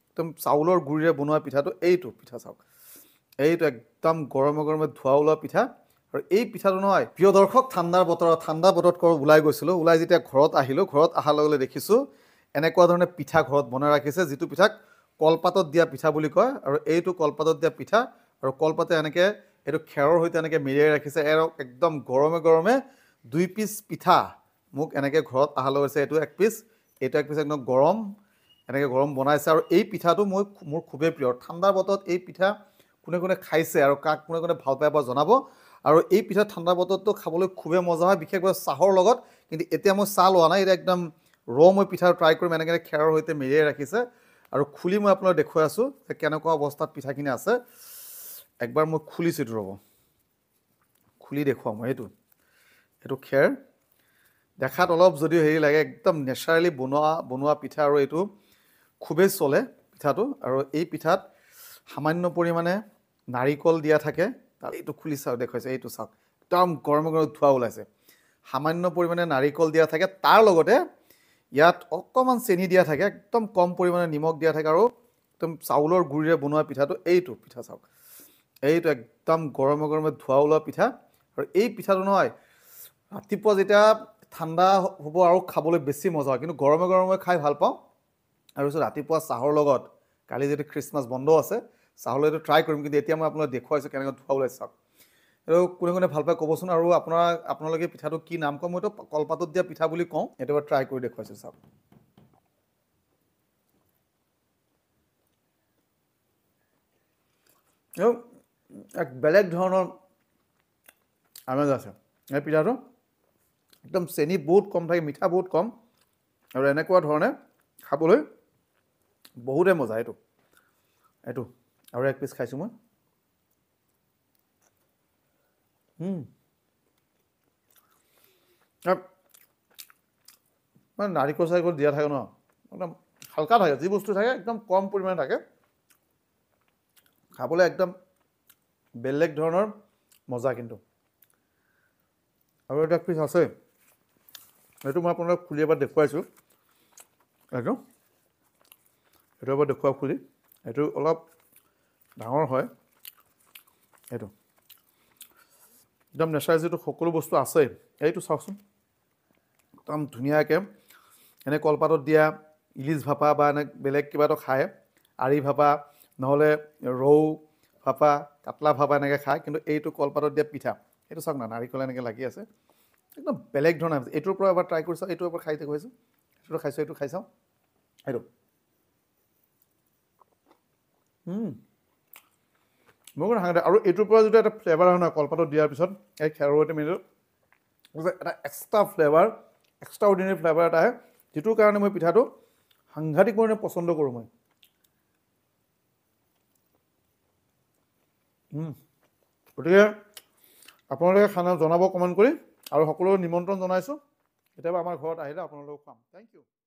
একদম চাউলৰ গুড়িৰে বনোৱা পিঠাটো এইটো পিঠা চাওক এইটো একদম গৰমে গৰমে ধোৱা ওলোৱা পিঠা আৰু এই পিঠাটো নহয় প্ৰিয় দৰ্শক ঠাণ্ডা বতৰত ওলাই গৈছিলোঁ ওলাই যেতিয়া ঘৰত আহিলোঁ ঘৰত অহাৰ লগে লগে দেখিছোঁ এনেকুৱা ধৰণে পিঠা ঘৰত বনাই ৰাখিছে যিটো পিঠাক কলপাতত দিয়া পিঠা বুলি কয় আৰু এইটো কলপাতত দিয়া পিঠা আৰু কলপাতে এনেকৈ এইটো খেৰৰ সৈতে এনেকৈ মেৰিয়াই ৰাখিছে একদম গৰমে গৰমে 2 পিচ পিঠা মোক এনেকৈ ঘৰত অহাৰ লগে এইটো 1 পিচ এইটো 1 পিচ একদম গৰম এনেকৈ গৰম বনাইছে আৰু এই পিঠাটো মোৰ খুবেই প্ৰিয় ঠাণ্ডা বতৰত এই পিঠা কোনে কোনে খাইছে আৰু কাক কোনে কোনে ভাল পায় বা জনাব আৰু এই পিঠা ঠাণ্ডা বতৰতো খাবলৈ খুবেই মজা হয় বিশেষকৈ চাহৰ লগত কিন্তু এতিয়া মই চাহ লোৱা নাই এটা একদম মই পিঠা ট্ৰাই কৰিম এনেকৈ খেৰৰ সৈতে মেৰিয়াই ৰাখিছে আৰু খুলি মই আপোনাক দেখুৱাই আছোঁ যে কেনেকুৱা অৱস্থাত পিঠাখিনি আছে একবাৰ মই খুলিছোঁ এইটো ৰ'ব খুলি দেখুৱাম মই এইটো খেৰ দেখাত অলপ যদিও হেৰি লাগে একদম নেচাৰেলি বনোৱা পিঠা আৰু এইটো খুবেই চলে পিঠাটো আৰু এই পিঠাত সামান্য পৰিমাণে নাৰিকল দিয়া থাকে তাৰ এইটো খুলি চাওক দেখুৱাইছে এইটো চাওক একদম গৰমে গৰমে ধোঁৱা ওলাইছে সামান্য পৰিমাণে নাৰিকল দিয়া থাকে তাৰ লগতে ইয়াত অকণমান চেনি দিয়া থাকে একদম কম পৰিমাণে নিমখ দিয়া থাকে আৰু একদম চাউলৰ গুড়িৰে বনোৱা পিঠাটো এইটো পিঠা চাওক এইটো একদম গৰমে গৰমে ধোঁৱা ওলোৱা পিঠা আৰু এই পিঠাটো নহয় ৰাতিপুৱা যেতিয়া ঠাণ্ডা হ'ব আৰু খাবলৈ বেছি মজা হয় কিন্তু গৰমে গৰমে খাই ভাল পাওঁ আৰু ৰাতিপুৱা চাহৰ লগত কালি যদি খ্ৰীষ্টমাছ বন্ধ আছে চাহৰ লগত ট্ৰাই কৰিম কিন্তু এতিয়া মই আপোনাক দেখুৱাইছোঁ কেনেকৈ ধোঁৱা ওলাইছে চাওক আৰু কোনে কোনে ভাল পায় ক'বচোন আৰু আপোনালোকে পিঠাটো কি নাম কয় মইতো কলপাতত দিয়া পিঠা বুলি কওঁ এইটো এবাৰ ট্ৰাই কৰি দেখুৱাইছোঁ চাওক এক বেলেগ ধৰণৰ আমেজ আছে এই পিঠাটো একদম চেনি বহুত কম থাকে মিঠা বহুত কম আৰু এনেকুৱা ধৰণে খাবলৈ বহুতে মজা এইটো আৰু 1 পিচ খাইছোঁ মই মানে নাৰিকল চাৰিকল দিয়া থাকে ন একদম হালকা থাকে যি বস্তু থাকে একদম কম পৰিমাণে থাকে খাবলৈ একদম বেলেগ ধৰণৰ মজা কিন্তু আৰু এটা পিচ আছে এইটো মই আপোনালোকক খুলি এবাৰ দেখুৱাইছোঁ এইটো এবাৰ দেখুৱাওক খুলি এইটো অলপ ডাঙৰ হয় এইটো একদম নেচাৰেল যিটো সকলো বস্তু আছে এইটো চাওকচোন একদম ধুনীয়াকৈ এনে কলপাতত দিয়া ইলিচ ভাপা বা এনে বেলেগ কিবা এটা খায় আৰি ভাপা নহ'লে ৰৌ ভাপা কাটলা ভাপা এনেকৈ খায় কিন্তু এইটো কলপাতত দিয়া পিঠা এইটো চাওক না নাৰিকল এনেকৈ লাগি আছে একদম বেলেগ ধৰণৰ এইটোৰ পৰা এবাৰ ট্ৰাই কৰিছোঁ এইটোৰ পৰা খাই দেখুৱাইছোঁ এইটো খাইছোঁ এইটো খাই চাওঁ এইটো মোৰ সাংঘাতিক আৰু এইটোৰ পৰা যিটো এটা ফ্লেভাৰ হয় নহয় কলপাতত দিয়াৰ পিছত এই খেৰৰ সৈতে মিলি এটা extra flavour extra ordinary flavour এটা আহে যিটোৰ কাৰণে মই পিঠাটো সাংঘাতিক পৰিমাণে পচন্দ কৰোঁ মই গতিকে আপোনালোকে খানা জনাব কমেণ্ট কৰি আৰু সকলোকে নিমন্ত্ৰণ জনাইছোঁ কেতিয়াবা আমাৰ ঘৰত আহিলে আপোনালোকক খুৱাম থেংক ইউ